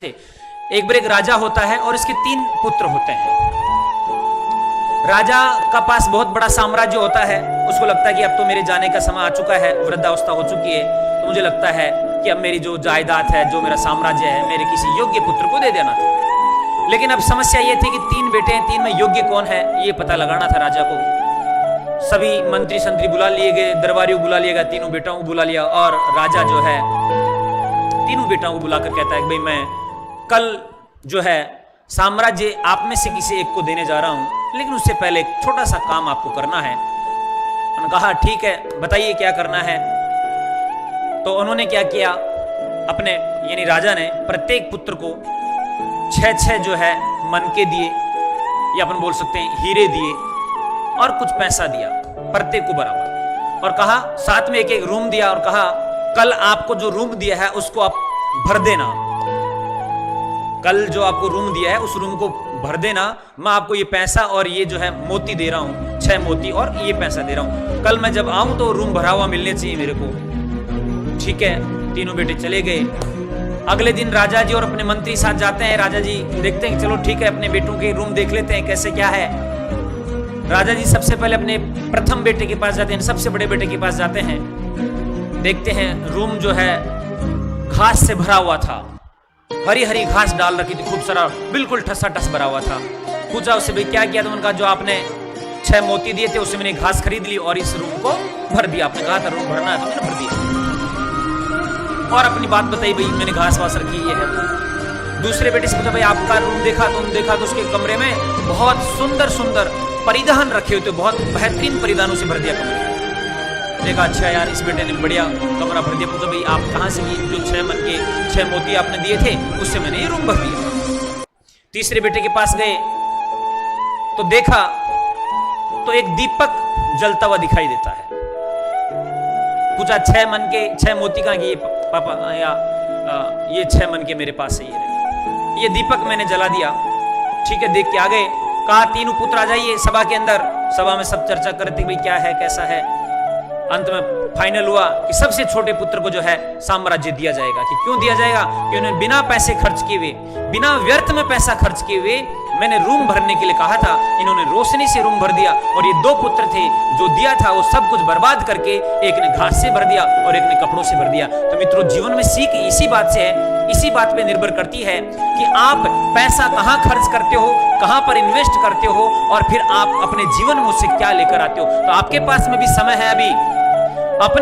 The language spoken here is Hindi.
एक बार एक राजा होता है और इसके 3 पुत्र होते हैं। राजा का पास बहुत बड़ा साम्राज्य होता है। उसको लगता है कि अब तो मेरे जाने का समय आ चुका है, वृद्धावस्था हो चुकी है, तो मुझे लगता है कि अब मेरी जो जायदाद है, जो मेरा साम्राज्य है, मेरे किसी योग्य पुत्र को दे देना था। लेकिन अब समस्या ये थी कि 3 बेटे हैं, 3 में योग्य कौन है ये पता लगाना था राजा को। सभी मंत्री संतरी बुला लिए गए, दरबारियों बुला लिया गया, तीनों बेटाओं को बुला लिया और राजा जो है तीनों बेटाओं को बुलाकर कहता है कि भाई मैं कल जो है साम्राज्य आप में से किसी एक को देने जा रहा हूं, लेकिन उससे पहले एक छोटा सा काम आपको करना है। उन्होंने कहा ठीक है, बताइए क्या करना है। तो उन्होंने क्या किया, अपने यानी राजा ने प्रत्येक पुत्र को 6 जो है मनके दिए, या अपन बोल सकते हैं हीरे दिए, और कुछ पैसा दिया प्रत्येक को बराबर, और कहा साथ में एक रूम दिया और कहा कल आपको जो रूम दिया है उसको आप भर देना। कल जो आपको रूम दिया है उस रूम को भर देना। मैं आपको ये पैसा और ये जो है मोती दे रहा हूं, 6 मोती और ये पैसा दे रहा हूं। कल मैं जब आऊं तो रूम भरा हुआ मिलने चाहिए मेरे को। ठीक है, तीनों बेटे चले गए। अगले दिन राजा जी और अपने मंत्री साथ जाते हैं। राजा जी देखते हैं कि चलो ठीक है, अपने बेटों के रूम देख लेते हैं कैसे क्या है। राजा जी सबसे पहले अपने प्रथम बेटे के पास जाते हैं, सबसे बड़े बेटे के पास जाते हैं। देखते हैं रूम जो है घास से भरा हुआ था, हरी हरी घास डाल रखी थी, खूब सारा, बिल्कुल ठसा ठस भरा हुआ था। पूछा उससे भाई क्या किया? तो उनका जो आपने 6 मोती दिए थे उससे मैंने घास खरीद ली और इस रूम को भर दिया। आपने कहा था रूम भरना है तो मैंने भर दिया। और अपनी बात बताई, भाई मैंने घास वास रखी ये है। दूसरे बेटे से पूछा भाई आपका रूम देखा? तो देखा तो उसके कमरे में बहुत सुंदर सुंदर परिधान रखे हुए थे, बहुत बेहतरीन परिधानों से भर दिया कमरे। देखा अच्छा यार इस बेटे ने बढ़िया कमरा भर दिया। पूछा भाई आप कहां से जो 6 मन के 6 मोती आपने दिए थे उससे मैंने ये रूम भर दिया। तीसरे बेटे के पास गए तो देखा तो एक दीपक जलता हुआ दिखाई देता है। पूछा 6 मन के 6 मोती कहां गए? पापा या ये 6 मन के मेरे पास है, ये दीपक मैंने जला दिया। ठीक है, देख के आ गए। कहा तीनों पुत्र आ जाइए सभा के अंदर। सभा में सब चर्चा करते भाई क्या है कैसा है। अंत में फाइनल हुआ कि सबसे छोटे पुत्र को जो है साम्राज्य दिया जाएगा। कि क्यों दिया जाएगा? कि उन्होंने बिना पैसे खर्च किए हुए, बिना व्यर्थ में पैसा खर्च किए हुए मैंने रूम भरने के लिए कहा था, इन्होंने रोशनी से रूम भर दिया। और ये 2 पुत्र थे जो दिया था वो सब कुछ बर्बाद करके एक ने घास से भर दिया और एक ने कपड़ों से भर दिया। तो मित्रों जीवन में सीख इसी बात से है, इसी बात पे निर्भर करती है कि आप पैसा कहां खर्च करते हो, कहां पर इन्वेस्ट करते हो, और फिर आप अपने जीवन में उससे क्या लेकर आते हो। तो आपके पास में भी समय है अभी,